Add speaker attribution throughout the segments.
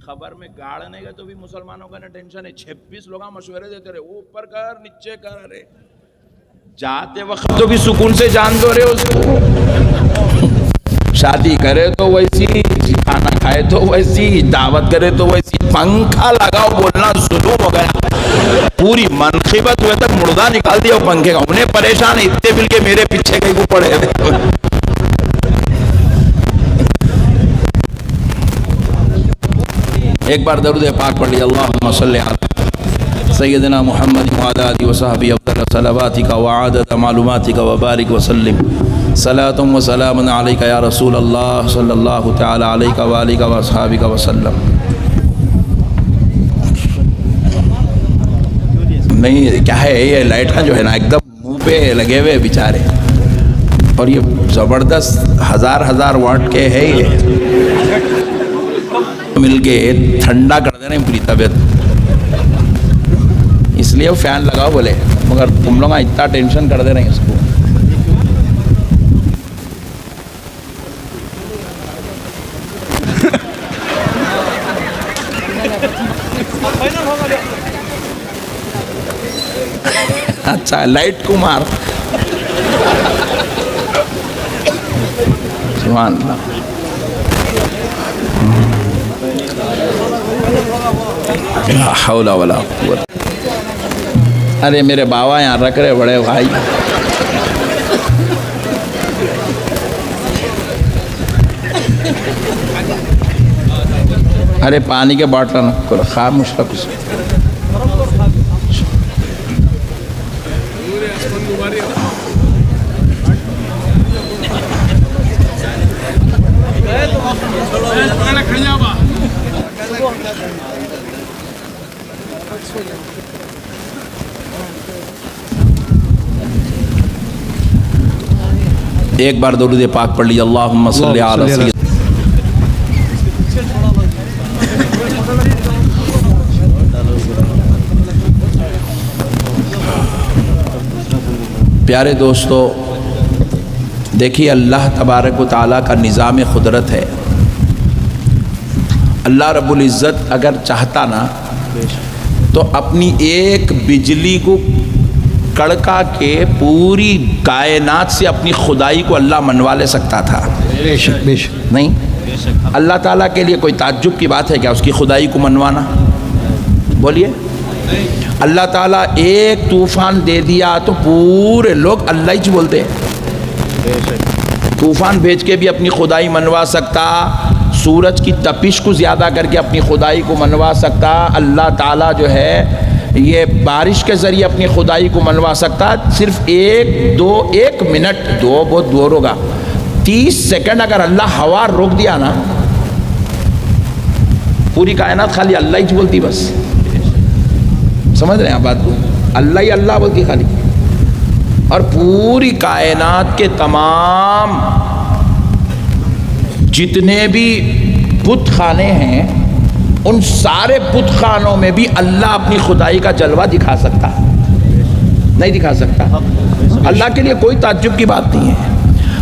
Speaker 1: خبر میں گاڑنے گئے تو بھی مسلمانوں کا نا ٹینشن ہے، 26 لوگ مشورے دیتے رہے، اوپر کر نیچے کر، رہے جاتے وقت تو بھی سکون سے جان دو رہے اس کو، شادی کرے تو ویسی، کھانا کھائے تو ویسی، دعوت کرے تو ویسی، پنکھا لگاؤ بولنا ظلم ہو گیا، پوری منقبت ہوئے تک مردہ نکال دیا وہ پنکھے کا، انہیں پریشان اتنے مل کے میرے پیچھے کہیں کو پڑے تھے۔ ایک بار درود پاک پڑھ لیا، اللہم صلی علی سیدنا محمد وعلی آلہ وصحبہ افضل صلواتک وعدد معلوماتک وبارک وسلم، صلاۃ و سلام علیک یا رسول اللہ صلی اللہ تعالی علیہ وآلہ وصحبہ وسلم۔ نہیں کیا ہے یہ لائٹ کا جو ہے نا ایک دم منہ پہ لگے ہوئے بیچارے، اور یہ زبردست ہزار واٹ کے ہے، یہ مل کے ٹھنڈا کر دے رہے ہیں پوری طبیعت، اس لیے وہ فین لگاؤ بولے، مگر تم لوگ اتنا ٹینشن کر دے رہے ہیں اس کو۔ اچھا لائٹ کو مار، سبحان اللہ۔ لا حول ولا قوت، ارے میرے بابا یہاں رکھ رہے بڑے بھائی، ارے پانی کے باٹل نہ خواہ مشرق سے۔ ایک بار درود پاک پڑھ لیجیے، اللہم صلی علی سیدنا۔ پیارے دوستو دیکھیے، اللہ تبارک و تعالیٰ کا نظام قدرت ہے، اللہ رب العزت اگر چاہتا نا تو اپنی ایک بجلی کو کڑکا کے پوری کائنات سے اپنی خدائی کو اللہ منوا لے سکتا تھا،
Speaker 2: بے شک
Speaker 1: نہیں؟ اللہ تعالیٰ کے لیے کوئی تعجب کی بات ہے کیا اس کی خدائی کو منوانا؟ بولیے، اللہ تعالیٰ ایک طوفان دے دیا تو پورے لوگ اللہ ہی بولتے ہیں، طوفان بھیج کے بھی اپنی خدائی منوا سکتا، سورج کی تپش کو زیادہ کر کے اپنی خدائی کو منوا سکتا، اللہ تعالیٰ جو ہے یہ بارش کے ذریعے اپنی خدائی کو منوا سکتا، صرف ایک منٹ، دو بہت دور ہوگا، 30 سیکنڈ اگر اللہ ہوا روک دیا نا، پوری کائنات خالی اللہ ہی بولتی، بس سمجھ رہے ہیں آپ بات کو، اللہ ہی اللہ بولتی خالی، اور پوری کائنات کے تمام جتنے بھی بت خانے ہیں ان سارے بت خانوں میں بھی اللہ اپنی خدائی کا جلوہ دکھا سکتا، نہیں دکھا سکتا؟ اللہ کے لیے کوئی تعجب کی بات نہیں ہے،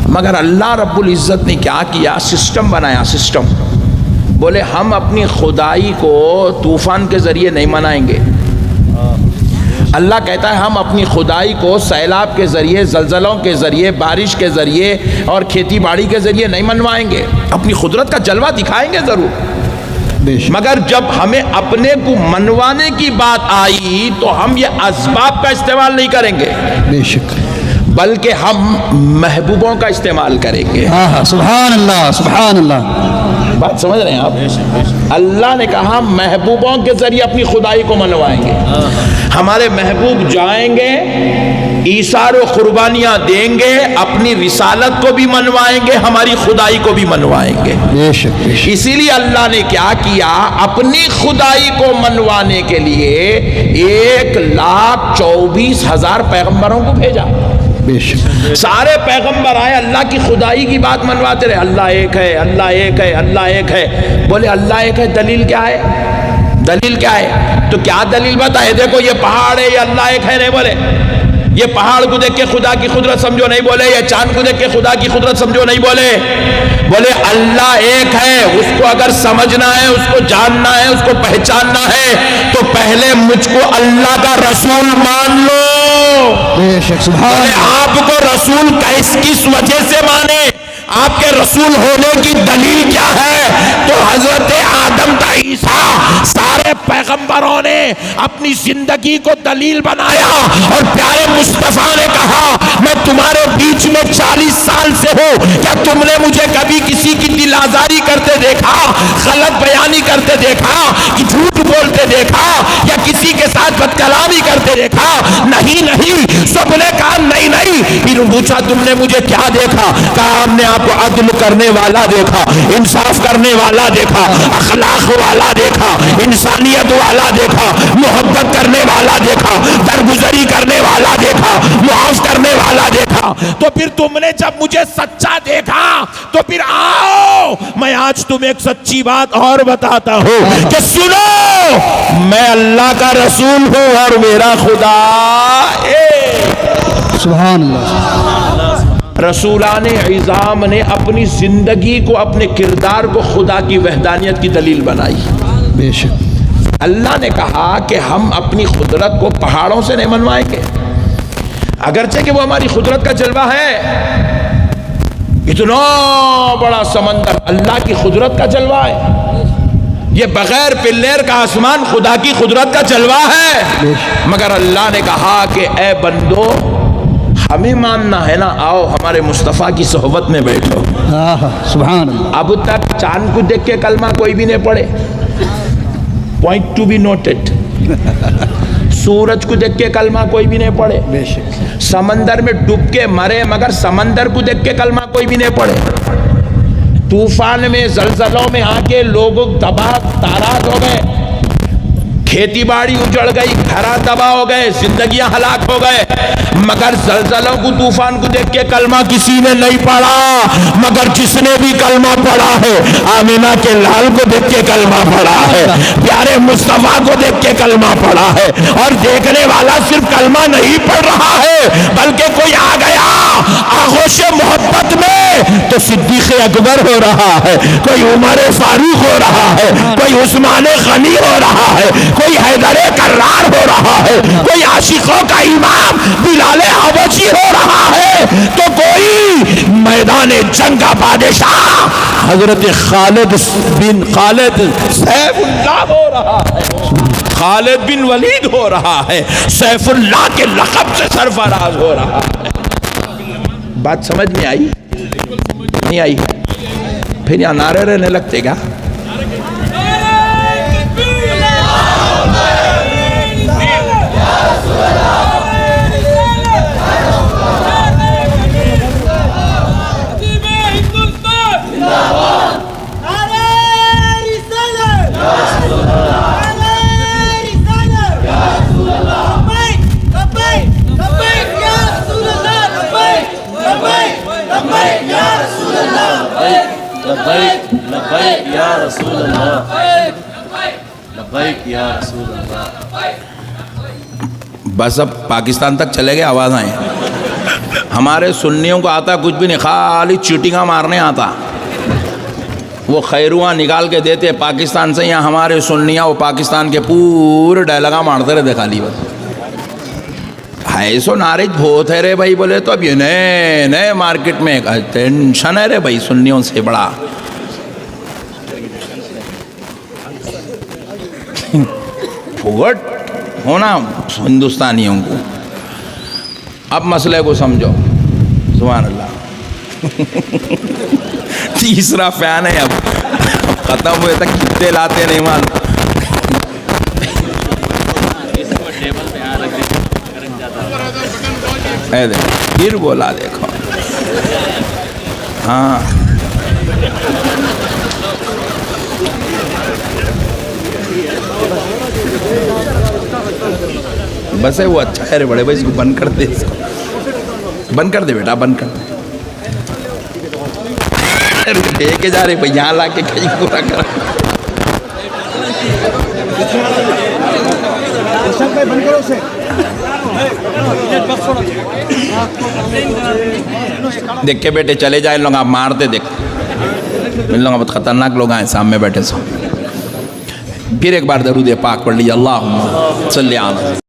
Speaker 1: مگر اللہ رب العزت نے کیا کیا؟ سسٹم بنایا، سسٹم، بولے ہم اپنی خدائی کو طوفان کے ذریعے نہیں منائیں گے، اللہ کہتا ہے ہم اپنی خدائی کو سیلاب کے ذریعے، زلزلوں کے ذریعے، بارش کے ذریعے اور کھیتی باڑی کے ذریعے نہیں منوائیں گے، اپنی قدرت کا جلوہ دکھائیں گے ضرور، مگر جب ہمیں اپنے کو منوانے کی بات آئی تو ہم یہ اسباب کا استعمال نہیں کریں گے،
Speaker 2: بے شک،
Speaker 1: بلکہ ہم محبوبوں کا استعمال کریں گے۔
Speaker 2: سبحان اللہ، سبحان اللہ،
Speaker 1: بات سمجھ رہے ہیں آپ؟ اللہ نے کہا محبوبوں کے ذریعے اپنی خدائی کو منوائیں گے، ہمارے محبوب جائیں گے، ایثار و قربانیاں دیں گے، اپنی رسالت کو بھی منوائیں گے، ہماری خدائی کو بھی منوائیں گے،
Speaker 2: بے شک، بے شک،
Speaker 1: اسی لیے اللہ نے کیا کیا؟ اپنی خدائی کو منوانے کے لیے 1,24,000 پیغمبروں کو بھیجا،
Speaker 2: بے شک،
Speaker 1: سارے پیغمبر آئے، اللہ کی خدائی کی بات منواتے رہے، اللہ ایک ہے، اللہ ایک ہے، اللہ ایک ہے، بولے اللہ ایک ہے، دلیل کیا ہے؟ دلیل کیا ہے؟ تو کیا دلیل بتائے؟ دیکھو یہ پہاڑ ہے، یہ اللہ ایک ہے، نہیں بولے یہ پہاڑ کو دیکھ کے خدا کی قدرت سمجھو نہیں بولے، یہ چاند کو دیکھ کے خدا کی قدرت سمجھو نہیں بولے، بولے اللہ ایک ہے، اس کو اگر سمجھنا ہے، اس کو جاننا ہے، اس کو پہچاننا ہے تو پہلے مجھ کو اللہ کا رسول مان لو۔
Speaker 2: بے شک سبحان
Speaker 1: بولے
Speaker 2: اللہ۔
Speaker 1: آپ کو رسول کس وجہ سے مانے؟ آپ کے رسول ہونے کی دلیل کیا ہے؟ تو حضرت آدم تا عیسیٰ سارے پیغمبروں نے اپنی زندگی کو دلیل بنایا، اور پیارے مصطفیٰ نے کہا میں تمہارے بیچ میں 40 سال سے ہوں، کیا تم نے مجھے کبھی کسی کی دل آزاری کرتے دیکھا، غلط بیانی کرتے دیکھا، کہ جھوٹ بولتے دیکھا، یا کسی کے ساتھ بد کلامی کرتے دیکھا؟ نہیں نہیں، سب نے کہا نہیں نہیں۔ پھر پوچھا تم نے مجھے کیا دیکھا؟ کہا ہم نے آپ کو عدل کرنے والا دیکھا، انصاف کرنے والا دیکھا، اخلاق والا دیکھا، انسانیت والا دیکھا، محبت کرنے والا دیکھا، درگزری کرنے والا دیکھا، معاف کرنے والا دیکھا۔ تو پھر تم نے جب مجھے سچا دیکھا تو پھر آؤ میں آج تمہیں ایک سچی بات اور بتاتا ہوں کہ سنو، میں اللہ کا رسول ہوں اور میرا خدا
Speaker 2: سبحان اللہ۔
Speaker 1: رسولان عظام نے اپنی زندگی کو، اپنے کردار کو خدا کی وحدانیت کی دلیل بنائی۔
Speaker 2: بے شک
Speaker 1: اللہ نے کہا کہ ہم اپنی قدرت کو پہاڑوں سے نہیں منوائیں گے، اگرچہ کہ وہ ہماری قدرت کا جلوہ ہے، اتنا بڑا سمندر اللہ کی قدرت کا جلوہ ہے، یہ بغیر پلیر کا آسمان خدا کی قدرت کا جلوہ ہے، مگر اللہ نے کہا کہ اے بندو ہمیں ماننا ہے نا، آؤ ہمارے مصطفیٰ کی صحبت میں بیٹھو۔
Speaker 2: سبحان اللہ۔
Speaker 1: اب تک چاند کو دیکھ کے کلمہ کوئی بھی نہیں پڑھے، پوائنٹ ٹو بی نوٹڈ۔ سورج کو دیکھ کے کلمہ کوئی بھی نہیں پڑھے،
Speaker 2: بے شک
Speaker 1: سمندر میں ڈوب کے مرے مگر سمندر کو دیکھ کے کلمہ کوئی بھی نہیں پڑھے، طوفان میں زلزلوں میں آ کے لوگ تباہ تاراج ہو گئے، کھیتی باڑی اجڑ گئی، گھراں تباہ ہو گئے، زندگیاں ہلاک ہو گئے، مگر زلزلوں کو طوفان کو دیکھ کے کلمہ کسی نے نہیں پڑھا، مگر جس نے بھی کلمہ پڑھا ہے آمینہ کے لال کو دیکھ کے کلمہ پڑھا ہے، پیارے مصطفیٰ کو دیکھ کے کلمہ پڑھا ہے، اور دیکھنے والا صرف کلمہ نہیں پڑھ رہا ہے بلکہ کوئی آ گیا آغوش محبت میں تو صدیق اکبر ہو رہا ہے، کوئی عمر فاروق ہو رہا ہے، کوئی عثمان غنی ہو رہا ہے، کوئی حیدر کرار ہو رہا ہے، کوئی عاشقوں کا امام بلال حبشی ہو رہا ہے، تو کوئی میدان جنگ کا بادشاہ حضرت خالد سیف اللہ ہو رہا ہے، خالد بن ولید ہو رہا ہے، سیف اللہ کے لقب سے سرفراز ہو رہا ہے۔ بات سمجھ میں آئی؟ نہیں آئی؟ پھر یہاں نعرے رہنے لگتے گا۔ بس اب پاکستان تک چلے گئے آواز آئیں، ہمارے سنیوں کو آتا کچھ بھی نہیں، خالی چیٹنگاں مارنے آتا، وہ خیرواں نکال کے دیتے پاکستان سے، یہاں ہمارے سنیاں وہ پاکستان کے پورے ڈائلگاں مارتے رہتے خالی، بس ایسو نارج بہت ہے رے بھائی، بولے تو اب یہ نئے مارکیٹ میں ٹینشن ہے رے بھائی سنیوں سے بڑا، پھوٹ ہونا ہندوستانیوں کو۔ اب مسئلے کو سمجھو، سبحان اللہ۔ تیسرا فین ہے، اب ختم ہوئے تک کتنے لاتے نہیں معلوم۔ پھر بولا دیکھو، ہاں بس ہے وہ اچھا ہے رے بڑے بھائی، اس کو بند کر دے، اس کو بند کر دے بیٹا، بند کر دے، لے کے جا رہے بھائی، یہاں لا کے کہیں پورا کر۔
Speaker 3: بند کرو اسے۔
Speaker 1: دیکھ کے بیٹے چلے جائیں لوگ، آپ مارتے دیکھ، ان لوگ بہت خطرناک لوگ آئے سامنے بیٹھے سو. پھر ایک بار درود پاک پڑھ لیجیے، اللہم صلی علی